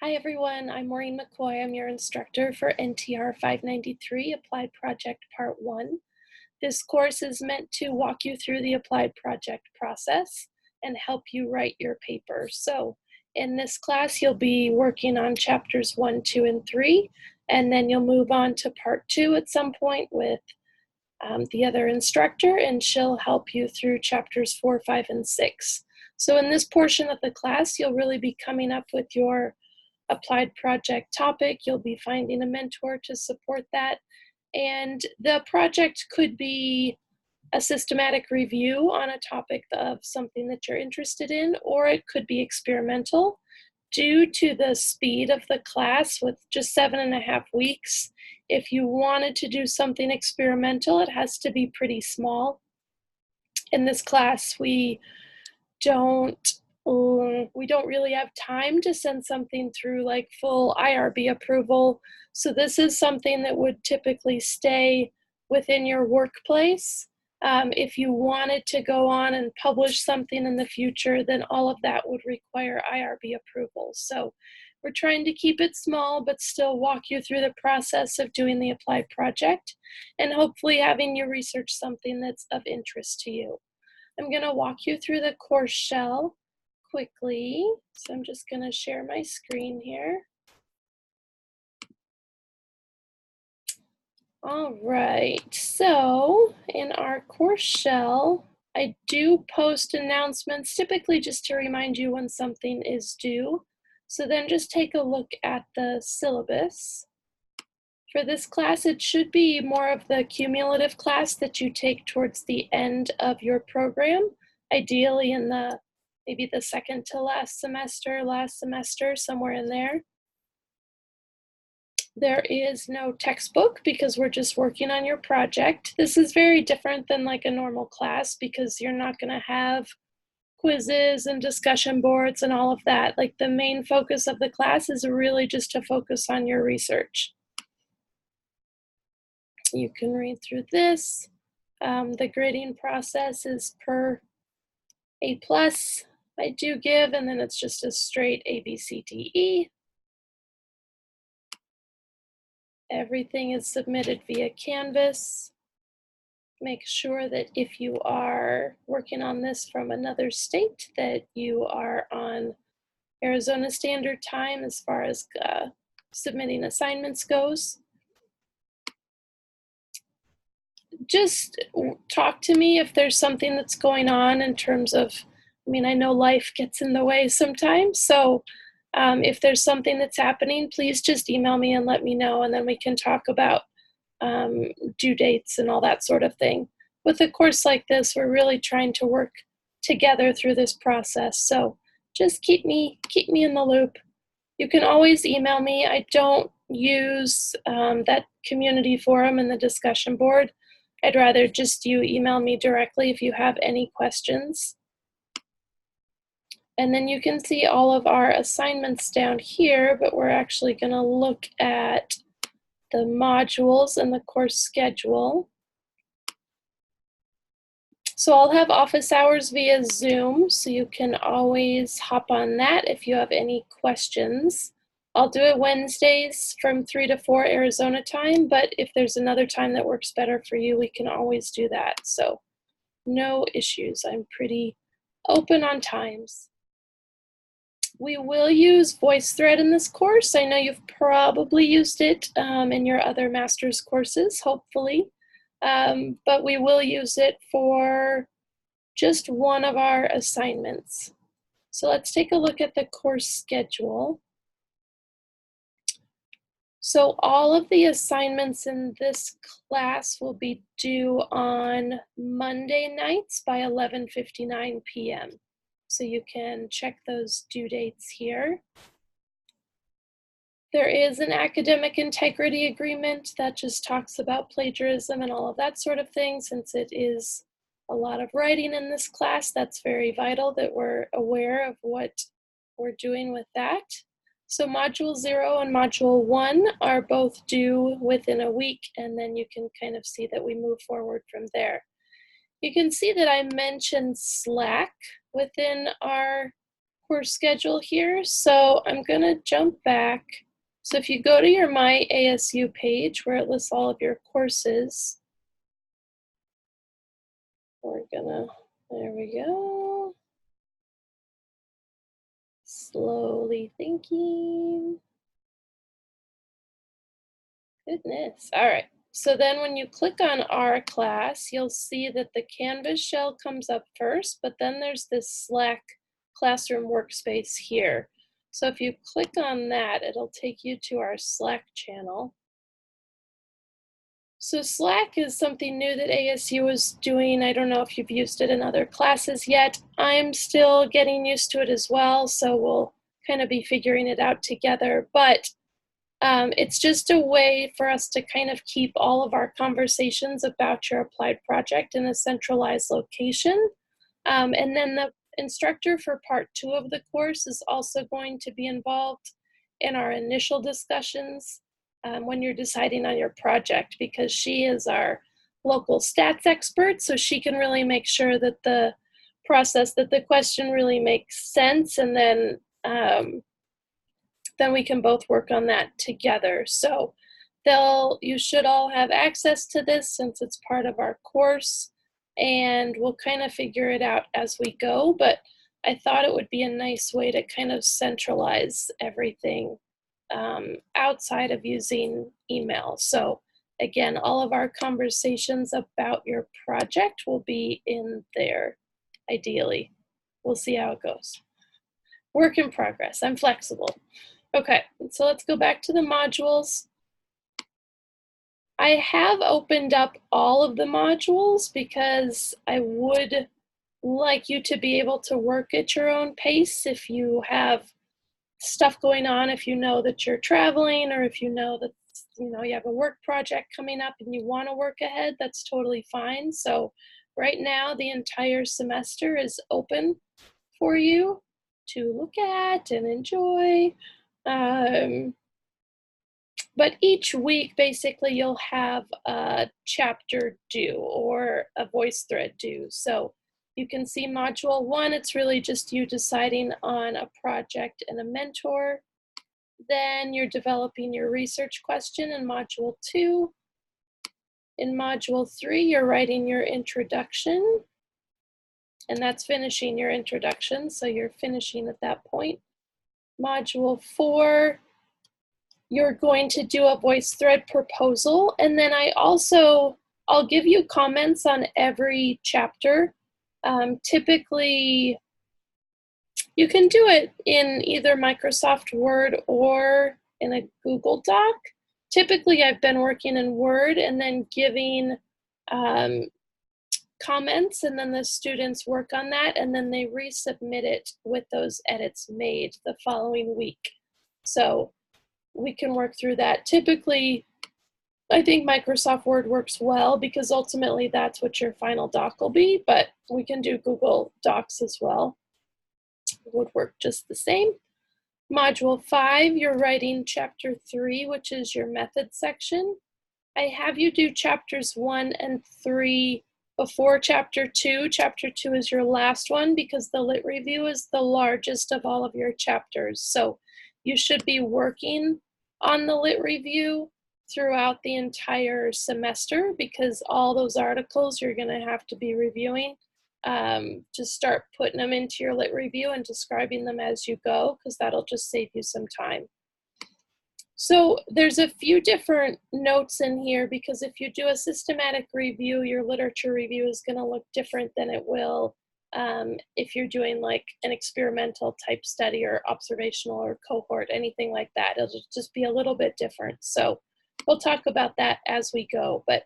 Hi everyone, I'm Maureen McCoy. I'm your instructor for NTR593 Applied Project Part 1. This course is meant to walk you through the applied project process and help you write your paper. So in this class, you'll be working on chapters 1, 2, and 3, and then you'll move on to Part 2 at some point with the other instructor, and she'll help you through chapters 4, 5, and 6. So in this portion of the class, you'll really be coming up with your applied project topic. You'll be finding a mentor to support that. And the project could be a systematic review on a topic of something that you're interested in, or it could be experimental. Due to the speed of the class with just 7.5 weeks, if you wanted to do something experimental, it has to be pretty small. In this class, we don't really have time to send something through like full IRB approval. So this is something that would typically stay within your workplace. If you wanted to go on and publish something in the future, then all of that would require IRB approval. So we're trying to keep it small, but still walk you through the process of doing the applied project and hopefully having you research something that's of interest to you. I'm going to walk you through the course shell quickly. So I'm just going to share my screen here. All right, so in our course shell, I do post announcements, typically just to remind you when something is due. So then just take a look at the syllabus. For this class, it should be more of the cumulative class that you take towards the end of your program, ideally in maybe the second to last semester, somewhere in there. There is no textbook because we're just working on your project. This is very different than like a normal class because you're not going to have quizzes and discussion boards and all of that. Like the main focus of the class is really just to focus on your research. You can read through this. The grading process is per A+. I do give, and then it's just a straight A, B, C, D, E. Everything is submitted via Canvas. Make sure that if you are working on this from another state, that you are on Arizona Standard Time as far as submitting assignments goes. Just talk to me if there's something that's going on in terms of, I know life gets in the way sometimes, so if there's something that's happening, please just email me and let me know, and then we can talk about due dates and all that sort of thing. With a course like this, we're really trying to work together through this process, so just keep me in the loop. You can always email me. I don't use that community forum and the discussion board. I'd rather just you email me directly if you have any questions. And then you can see all of our assignments down here, but we're actually going to look at the modules and the course schedule. So I'll have office hours via Zoom, so you can always hop on that if you have any questions. I'll do it Wednesdays from 3 to 4 Arizona time, but if there's another time that works better for you, we can always do that. So no issues. I'm pretty open on times. We will use VoiceThread in this course. I know you've probably used it in your other master's courses, hopefully, but we will use it for just one of our assignments. So let's take a look at the course schedule. So all of the assignments in this class will be due on Monday nights by 11:59 p.m. So you can check those due dates here. There is an academic integrity agreement that just talks about plagiarism and all of that sort of thing. Since it is a lot of writing in this class, that's very vital that we're aware of what we're doing with that. So Module 0 and Module 1 are both due within a week, and then you can kind of see that we move forward from there. You can see that I mentioned Slack within our course schedule here. So I'm gonna jump back. So if you go to your My ASU page where it lists all of your courses, there we go. Slowly thinking. Goodness. All right. So then when you click on our class, you'll see that the Canvas shell comes up first, but then there's this Slack classroom workspace here. So if you click on that, it'll take you to our Slack channel. So Slack is something new that ASU is doing. I don't know if you've used it in other classes yet. I'm still getting used to it as well, so we'll kind of be figuring it out together. But it's just a way for us to kind of keep all of our conversations about your applied project in a centralized location. And then the instructor for part 2 of the course is also going to be involved in our initial discussions when you're deciding on your project, because she is our local stats expert, so she can really make sure that the question really makes sense, and then we can both work on that together. So you should all have access to this since it's part of our course, and we'll kind of figure it out as we go, but I thought it would be a nice way to kind of centralize everything outside of using email. So again, all of our conversations about your project will be in there, ideally. We'll see how it goes. Work in progress. I'm flexible. Okay, so let's go back to the modules. I have opened up all of the modules because I would like you to be able to work at your own pace if you have stuff going on, if you know that you're traveling, or if you know that you have a work project coming up and you want to work ahead, that's totally fine. So right now the entire semester is open for you to look at and enjoy. But each week, basically, you'll have a chapter due or a voice thread due. So you can see module 1, it's really just you deciding on a project and a mentor. Then you're developing your research question in module 2. In module 3, you're writing your introduction, and that's finishing your introduction, so you're finishing at that point. Module 4, you're going to do a voice thread proposal, and then I'll give you comments on every chapter. Typically, you can do it in either Microsoft Word or in a Google Doc. Typically, I've been working in Word and then giving comments, and then the students work on that, and then they resubmit it with those edits made the following week. So we can work through that. Typically, I think Microsoft Word works well because ultimately that's what your final doc will be, but we can do Google Docs as well. It would work just the same. Module 5, you're writing chapter 3, which is your method section. I have you do chapters 1 and 3 before chapter 2. Chapter 2 is your last one because the lit review is the largest of all of your chapters. So you should be working on the lit review throughout the entire semester because all those articles you're going to have to be reviewing. Just start putting them into your lit review and describing them as you go, because that'll just save you some time. So there's a few different notes in here because if you do a systematic review, your literature review is going to look different than it will if you're doing like an experimental type study or observational or cohort, anything like that. It'll just be a little bit different. So we'll talk about that as we go, but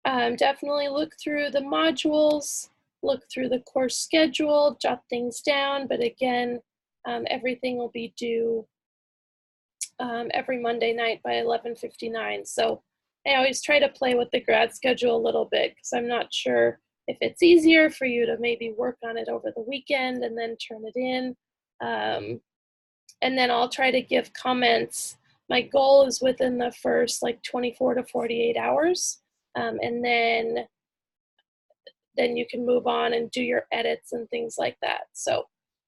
definitely look through the modules, look through the course schedule, jot things down, but again, everything will be due every Monday night by 11:59. So I always try to play with the grad schedule a little bit because I'm not sure if it's easier for you to maybe work on it over the weekend and then turn it in. And then I'll try to give comments. My goal is within the first like 24 to 48 hours. And then you can move on and do your edits and things like that. So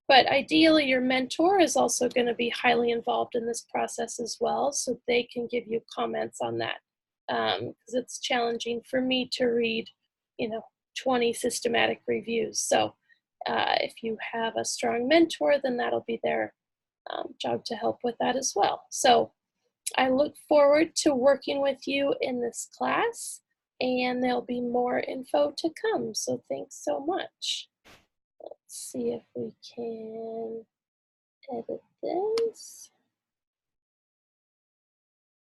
But ideally, your mentor is also going to be highly involved in this process as well, so they can give you comments on that. Because it's challenging for me to read, 20 systematic reviews. So if you have a strong mentor, then that'll be their job to help with that as well. So I look forward to working with you in this class, and there'll be more info to come. So thanks so much. Let's see if we can edit this.